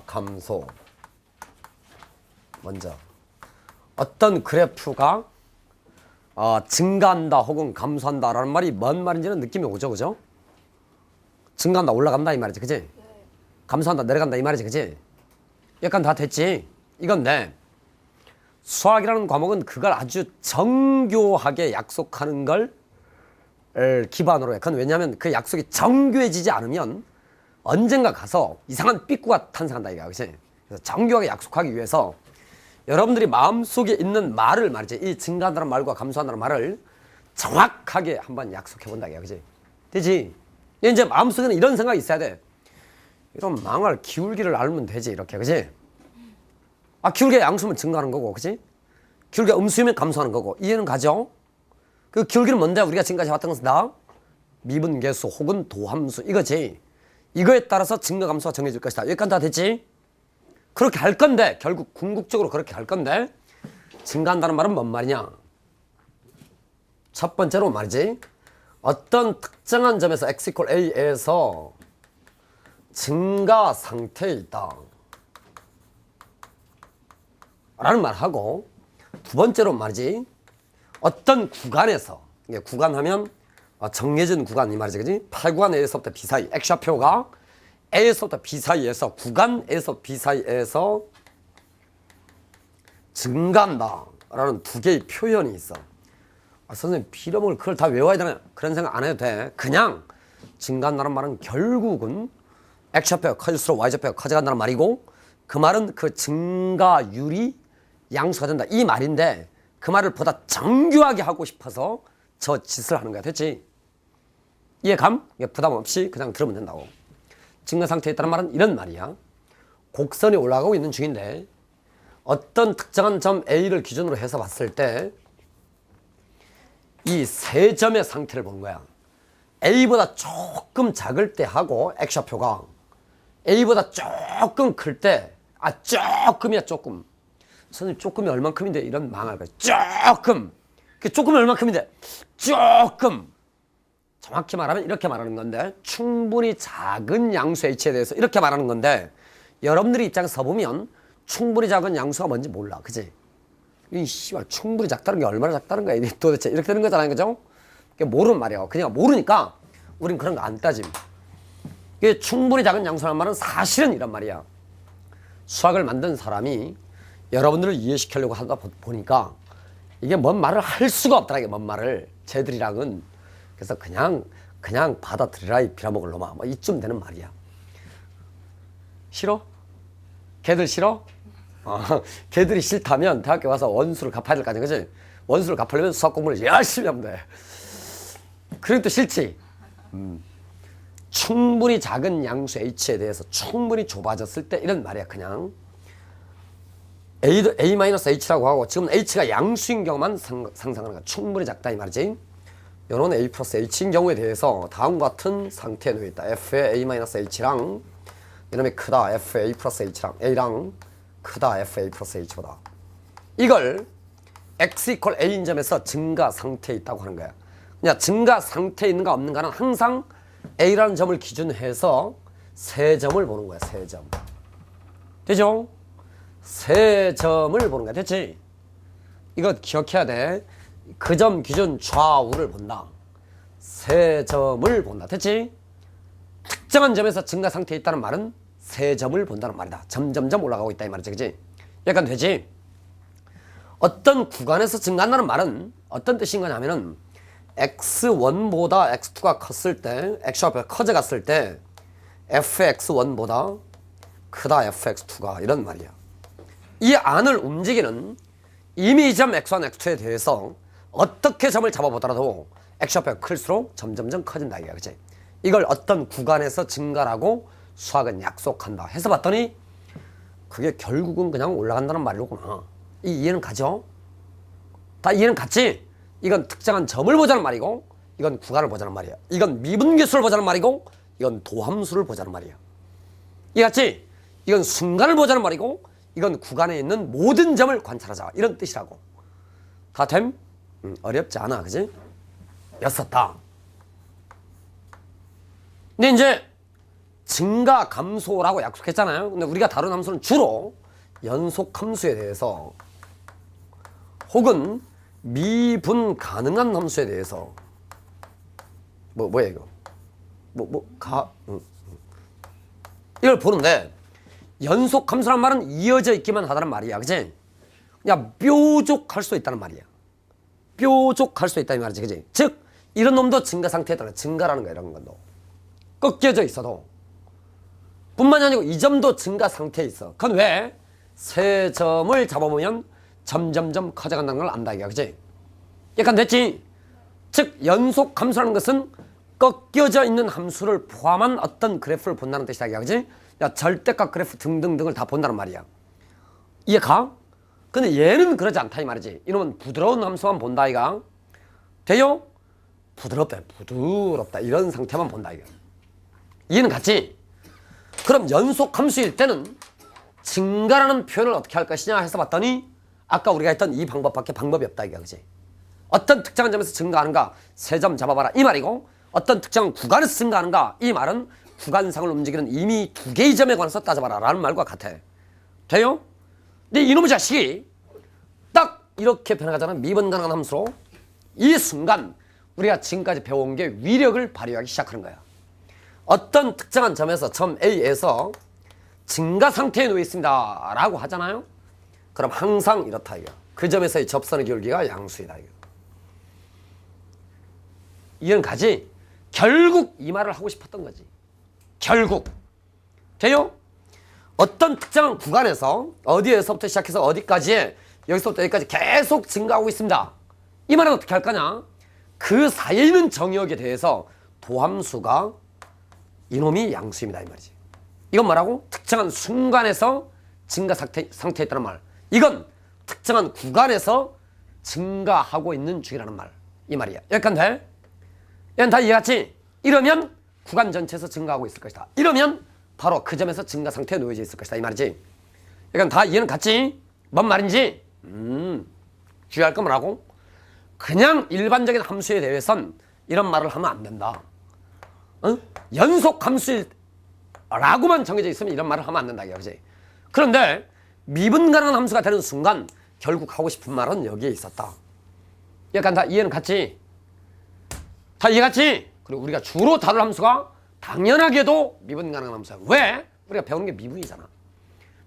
감소. 먼저 어떤 그래프가 증가한다 혹은 감소한다라는 말이 뭔 말인지는 느낌이 오죠, 그죠? 증가한다, 올라간다 이 말이지, 그지? 감소한다, 내려간다 이 말이지, 그지? 약간 다 됐지? 이건데 수학이라는 과목은 그걸 아주 정교하게 약속하는 걸 기반으로 해. 그건 왜냐하면 그 약속이 정교해지지 않으면 언젠가 가서 이상한 삐꾸가 탄생한다 이거야, 그치? 그래서 정교하게 약속하기 위해서 여러분들이 마음속에 있는 말을 말이지, 이 증가한다는 말과 감소한다는 말을 정확하게 한번 약속해 본다 이거야, 그치? 되지? 이제 마음속에는 이런 생각이 있어야 돼. 이런 망할 기울기를 알면 되지, 이렇게, 그치? 기울기가 양수면 증가하는 거고, 그치? 기울기가 음수면 감소하는 거고, 이해는 가죠? 그 기울기는 뭔데? 우리가 지금까지 해왔던 것은 다 미분계수 혹은 도함수 이거지. 이거에 따라서 증가 감소가 정해질 것이다. 여기까지 다 됐지? 그렇게 할 건데, 결국 궁극적으로 그렇게 할 건데, 증가한다는 말은 뭔 말이냐? 첫 번째로 말이지, 어떤 특정한 점에서 x = a에서 증가 상태에 있다 라는 말하고, 두 번째로 말이지, 어떤 구간에서, 구간 하면 정해진 구간 이 말이지, 그지? 8구간 A에서부터 B 사이, X좌표가 A에서부터 B 사이에서, 구간 A에서 B 사이에서 증가한다 라는 두 개의 표현이 있어. 선생님 빌어먹을 그걸 다 외워야 되나? 그런 생각 안 해도 돼. 그냥 증가한다는 말은 결국은 X좌표가 커질수록 Y좌표가 커져간다는 말이고, 그 말은 그 증가율이 양수가 된다 이 말인데, 그 말을 보다 정교하게 하고 싶어서 저 짓을 하는 거야. 됐지? 이해감? 부담 없이 그냥 들으면 된다고. 증가 상태에 있다는 말은 이런 말이야. 곡선이 올라가고 있는 중인데 어떤 특정한 점 A를 기준으로 해서 봤을 때 이 세 점의 상태를 보는 거야. A보다 조금 작을 때 하고 X좌표가 A보다 조금 클 때, 조금이야, 조금. 선생님 조금이 얼만큼인데 이런 망할 거야. 조금. 그 조금이 얼만큼인데 조금. 정확히 말하면 이렇게 말하는 건데, 충분히 작은 양수 H에 대해서 이렇게 말하는 건데, 여러분들이 입장에서 보면 충분히 작은 양수가 뭔지 몰라, 그지? 이 씨발 충분히 작다는 게 얼마나 작다는 거야 도대체, 이렇게 되는 거잖아요, 그죠? 모르는 말이야. 그냥 모르니까 우린 그런 거 안 따짐. 이게 충분히 작은 양수라는 말은 사실은 이란 말이야. 수학을 만든 사람이 여러분들을 이해시키려고 하다 보니까 이게 뭔 말을 할 수가 없더라, 이게 뭔 말을. 쟤들이랑은. 그래서 그냥 받아들이라 이 빌어먹을 놈아, 뭐 이쯤 되는 말이야. 싫어? 걔들 싫어? 걔들이 싫다면 대학교 가서 원수를 갚아야 될 거 아니야, 그치? 원수를 갚으려면 수학 공부를 열심히 하면 돼. 그래도 또 싫지? 충분히 작은 양수 H에 대해서 충분히 좁아졌을 때 이런 말이야. 그냥 A-H라고 하고, 지금 H가 양수인 경우만 상상하는 거야. 충분히 작다 이 말이지. 요런 A 플러스 H인 경우에 대해서 다음과 같은 상태에 놓여 있다. F의 A-H랑 이놈이 크다 F의 A 플러스 H랑 A랑 크다 F의 A 플러스 H보다. 이걸 X = A인 점에서 증가 상태에 있다고 하는 거야. 그냥 증가 상태에 있는가 없는가는 항상 A라는 점을 기준해서 세 점을 보는 거야. 세 점. 되죠? 세 점을 보는 거야. 됐지? 이거 기억해야 돼. 그 점 기준 좌우를 본다. 세 점을 본다. 됐지? 특정한 점에서 증가 상태에 있다는 말은 세 점을 본다는 말이다. 점점점 올라가고 있다 이 말이지, 그치? 약간 되지? 어떤 구간에서 증가한다는 말은 어떤 뜻인 거냐면은 x1보다 x2가 컸을 때, x좌표가 커져갔을 때 fx1보다 크다 fx2가, 이런 말이야. 이 안을 움직이는 이미 이 점 x1, x2에 대해서 어떻게 점을 잡아보더라도 x좌표가 클수록 점점점 커진다 이거야, 그치? 이걸 어떤 구간에서 증가라고 수학은 약속한다 해서 봤더니 그게 결국은 그냥 올라간다는 말이로구나. 이 이해는 가죠? 다 이해는 갔지? 이건 특정한 점을 보자는 말이고, 이건 구간을 보자는 말이야. 이건 미분계수를 보자는 말이고, 이건 도함수를 보자는 말이야. 이해갔지? 이건 순간을 보자는 말이고, 이건 구간에 있는 모든 점을 관찰하자, 이런 뜻이라고. 다 됨? 어렵지 않아, 그지? 였었다. 근데 이제 증가 감소라고 약속했잖아요. 근데 우리가 다룬 함수는 주로 연속 함수에 대해서 혹은 미분 가능한 함수에 대해서 뭐야 이거 이걸 보는데, 연속 함수란 말은 이어져 있기만 하다는 말이야, 그치? 그냥 뾰족할 수 있다는 말이야. 뾰족할 수 있다는 말이지, 그치? 즉 이런 놈도 증가 상태에 따라 증가라는 거야. 이런 것도 꺾여져 있어도 뿐만이 아니고 이 점도 증가 상태에 있어. 그건 왜? 세 점을 잡아보면 점점점 커져간다는 걸 안다, 이게, 그치? 약간 됐지? 즉 연속 함수라는 것은 꺾여져 있는 함수를 포함한 어떤 그래프를 본다는 뜻이다, 이게, 그치? 야, 절대값 그래프 등등등을 다 본다는 말이야. 이해가? 근데 얘는 그러지 않다, 이 말이지. 이놈은 부드러운 함수만 본다, 이가. 돼요? 부드럽다 이런 상태만 본다, 이거. 이해는 갔지? 그럼 연속 함수일 때는 증가라는 표현을 어떻게 할 것이냐 해서 봤더니 아까 우리가 했던 이 방법밖에 방법이 없다, 이거, 그지? 어떤 특정한 점에서 증가하는가, 세 점 잡아봐라, 이 말이고, 어떤 특정한 구간에서 증가하는가, 이 말은 구간상을 움직이는 이미 두 개의 점에 관해서 따져봐라 라는 말과 같아. 돼요? 근데 이놈의 자식이 딱 이렇게 변화가잖아. 미분 가능한 함수로 이 순간 우리가 지금까지 배워온 게 위력을 발휘하기 시작하는 거야. 어떤 특정한 점에서 점 A에서 증가 상태에 놓여 있습니다 라고 하잖아요. 그럼 항상 이렇다, 이거. 그 점에서의 접선의 기울기가 양수이다, 이거. 이해는 가지? 결국 이 말을 하고 싶었던 거지. 결국. 돼요? 어떤 특정한 구간에서 어디에서부터 시작해서 어디까지에, 여기서부터 여기까지 계속 증가하고 있습니다. 이 말은 어떻게 할 거냐? 그 사이에 있는 정역에 대해서 도함수가 이놈이 양수입니다, 이 말이지. 이건 뭐라고? 특정한 순간에서 증가 상태에 있다는 말. 이건 특정한 구간에서 증가하고 있는 중이라는 말. 이 말이야. 여기까지 돼? 얘는 다 이해갔지? 이러면 구간 전체에서 증가하고 있을 것이다. 이러면 바로 그 점에서 증가 상태에 놓여져 있을 것이다, 이 말이지. 그러니까 다 이해는 갔지? 뭔 말인지? 주의할 건 뭐라고? 그냥 일반적인 함수에 대해선 이런 말을 하면 안 된다. 연속 함수라고만 정해져 있으면 이런 말을 하면 안 된다, 그지? 그런데 미분 가능한 함수가 되는 순간 결국 하고 싶은 말은 여기에 있었다. 약간 다 이해는 갔지? 다 이해갔지? 그리고 우리가 주로 다룰 함수가 당연하게도 미분 가능한 함수야. 왜? 우리가 배우는 게 미분이잖아.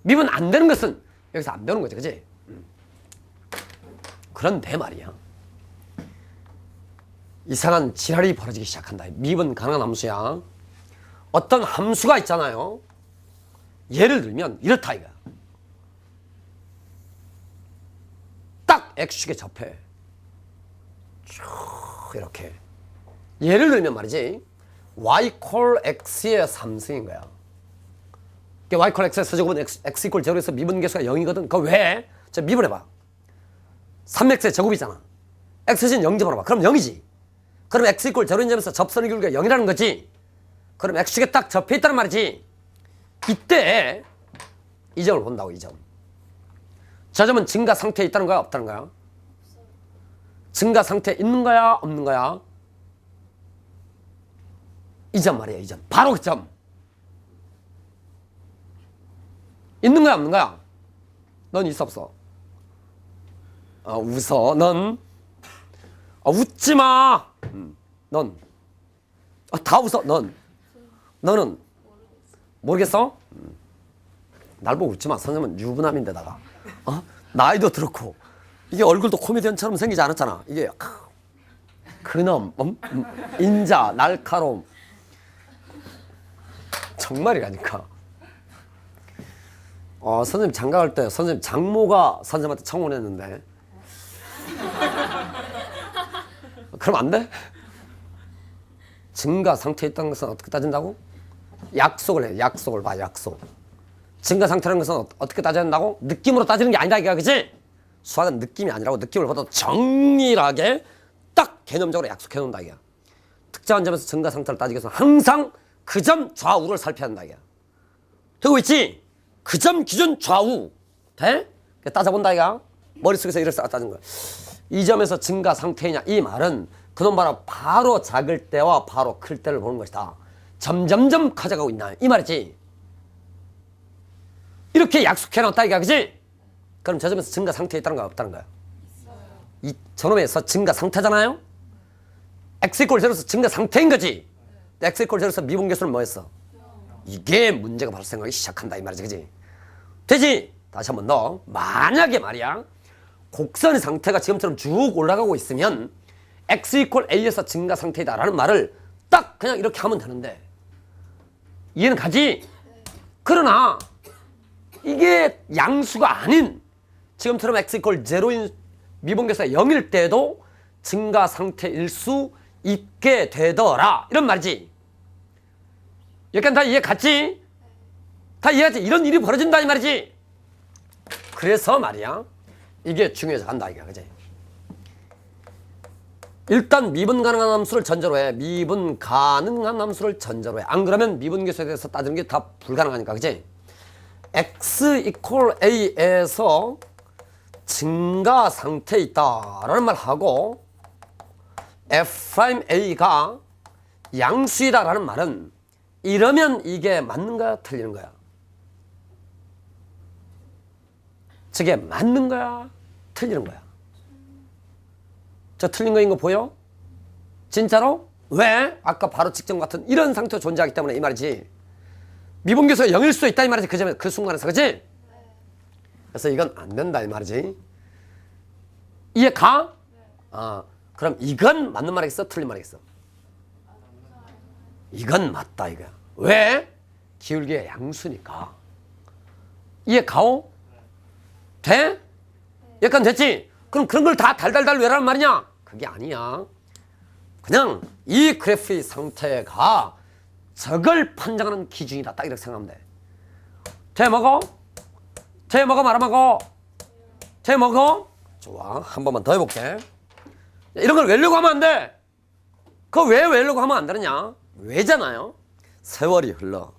미분 안 되는 것은 여기서 안 배우는 거지, 그지? 그런데 말이야, 이상한 지랄이 벌어지기 시작한다. 미분 가능한 함수야. 어떤 함수가 있잖아요. 예를 들면 이렇다, 이거야. 딱 X축에 접해. 쭉 이렇게. 예를 들면 말이지, y 콜 x의 3승인 거야. y 콜 x의 서제곱은 x 이퀄 제로에서 미분 계수가 0이거든. 그거 왜? 자, 미분해봐. 3x의 제곱이잖아. x는 0 집어넣어봐. 그럼 0이지. 그럼 x 이퀄 제로인 점에서 접선의 기울기가 0이라는 거지. 그럼 x축에 딱 접해있다는 말이지. 이때 이 점을 본다고, 이 점. 저 점은 증가 상태에 있다는 거야, 없다는 거야? 증가 상태에 있는 거야, 없는 거야? 이 점 말이야, 이 점. 바로 그 점. 있는 거야, 없는 거야? 넌 있어, 없어? 웃어. 넌? 웃지 마! 넌? 다 웃어, 넌? 너는? 모르겠어? 날 보고 웃지 마. 선생님은 유부남인데다가. 나이도 들었고. 이게 얼굴도 코미디언처럼 생기지 않았잖아. 이게 근엄, 인자, 날카로움. 정말이라니까. 선생님 장가갈 때 선생님 장모가 선생님한테 청혼했는데 그럼 안 돼? 증가 상태에 있다는 것은 어떻게 따진다고? 약속을 해. 약속을 봐. 약속. 증가 상태라는 것은 어떻게 따져야 된다고? 느낌으로 따지는 게 아니다, 이게, 그치? 수학은 느낌이 아니라고. 느낌을 보다 정밀하게 딱 개념적으로 약속해 놓는다, 이게. 특정한 점에서 증가 상태를 따지기 위해서 항상 그 점 좌우를 살펴야 한다, 이게. 되고 있지? 그 점 기준 좌우. 돼? 따져본다, 이게. 머릿속에서 이를 따지는 거야. 이 점에서 증가 상태냐, 이 말은 그놈 바로 작을 때와 바로 클 때를 보는 것이다. 점점점 커져가고 있나 이 말이지. 이렇게 약속해놨다 이거 그지? 그럼 저 점에서 증가 상태에 있다는 거야 없다는 거야? 이 저놈에서 증가 상태잖아요. x 이퀄 제로에서 증가 상태인 거지. x 이퀄 제로에서 미분계수는 뭐였어? 이게 문제가 발생하기 시작한다 이 말이지 그지? 되지? 다시 한 번 더. 만약에 말이야 곡선의 상태가 지금처럼 쭉 올라가고 있으면 x 이퀄 a에서 증가 상태이다 라는 말을 딱 그냥 이렇게 하면 되는데 이해는 가지? 그러나 이게 양수가 아닌 지금처럼 x 이퀄 제로인 미분계수가 0일 때도 증가 상태일 수 있게 되더라 이런 말이지. 여기까지 다 이해 갔지? 다 이해하지? 이런 일이 벌어진다 이 말이지. 그래서 말이야 이게 중요해서 간다 이게 그지? 일단 미분 가능한 함수를 전제로 해. 미분 가능한 함수를 전제로 해. 안 그러면 미분계수에 대해서 따지는 게 다 불가능하니까 그지? x 이퀄 a에서 증가 상태에 있다라는 말 하고 f'a가 양수이다라는 말은 이러면 이게 맞는 거야 틀리는 거야? 저게 맞는 거야 틀리는 거야? 저 틀린 거인 거 보여? 진짜로? 왜? 아까 바로 직전 같은 이런 상태가 존재하기 때문에 이 말이지. 미분계수가 0일 수도 있다 이 말이지 그 순간에서 그치? 그래서 이건 안 된다 이 말이지. 이해 가? 그럼 이건 맞는 말이겠어 틀린 말이겠어? 이건 맞다 이거야. 왜? 기울기의 양수니까. 이해 가오? 돼? 약간 됐지? 그럼 그런 걸 다 달달달 왜라는 말이냐? 그게 아니야. 그냥 이 그래프의 상태가 저걸 판정하는 기준이다 딱 이렇게 생각하면 돼. 돼 먹어? 돼 먹어 말아 먹어? 돼 먹어? 좋아 한 번만 더 해볼게. 이런 걸 외우려고 하면 안 돼. 그거 왜 외우려고 하면 안 되느냐? 왜잖아요. 세월이 흘러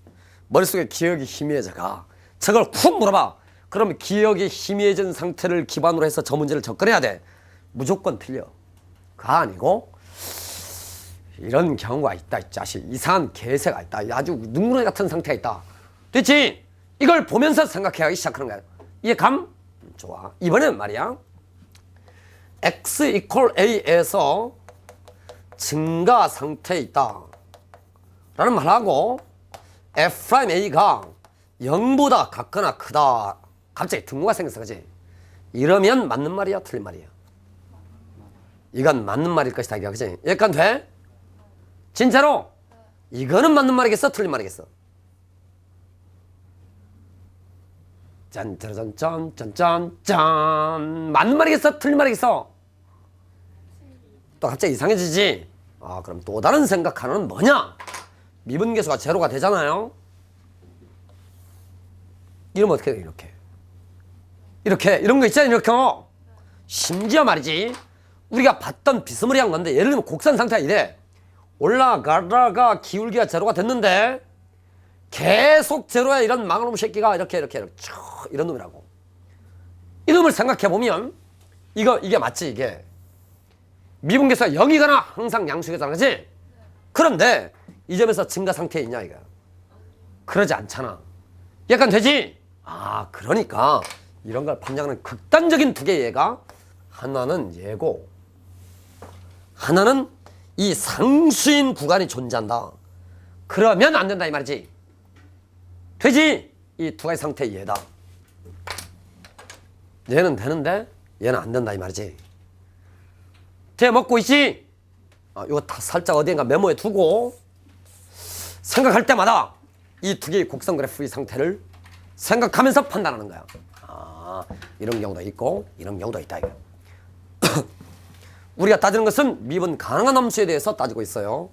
머릿속에 기억이 희미해져가. 저걸 훅 물어봐. 그럼 기억이 희미해진 상태를 기반으로 해서 저 문제를 접근해야 돼. 무조건 틀려. 그거 아니고 이런 경우가 있다 이 자식. 이상한 개새가 있다. 아주 눈구렁이 같은 상태가 있다. 됐지? 이걸 보면서 생각하기 시작하는 거야. 이해감? 좋아. 이번엔 말이야 x 이퀄 a에서 증가 상태에 있다 라는 말하고 f'a가 0보다 같거나 크다. 갑자기 등호가 생겼어 그치? 이러면 맞는 말이야 틀린 말이야? 이건 맞는 말일 것이다 이게 그치? 여기까지 돼? 진짜로? 이거는 맞는 말이겠어 틀린 말이겠어? 짠짜잔짠짠짠짠 맞는 말이겠어 틀린 말이겠어? 또 갑자기 이상해지지? 그럼 또 다른 생각하는 뭐냐? 미분계수가 제로가 되잖아요. 이러면 어떻게 돼? 이렇게 이런 거 있잖아요. 이렇게 심지어 말이지 우리가 봤던 비스무리한 건데 예를 들면 곡선 상태가 이래. 올라가다가 기울기가 제로가 됐는데 계속 제로야 이런 망놈 새끼가 이렇게 이런 놈이라고. 이놈을 생각해보면 이게 맞지 이게. 미분계수가 0이거나 항상 양수이잖아 그치? 그런데 이 점에서 증가 상태에 있냐 이거야. 그러지 않잖아. 약간 되지? 그러니까 이런 걸 판정하는 극단적인 두 개의 예가 하나는 예고 하나는 이 상수인 구간이 존재한다. 그러면 안 된다 이 말이지. 되지? 이 두 가지 상태의 예다. 얘는 되는데 얘는 안 된다 이 말이지. 돼 먹고 있지? 이거 다 살짝 어디인가 메모해 두고 생각할 때마다 이 두 개의 곡선 그래프의 상태를 생각하면서 판단하는 거야. 이런 경우도 있고 이런 경우도 있다 이거. 우리가 따지는 것은 미분 가능한 함수에 대해서 따지고 있어요.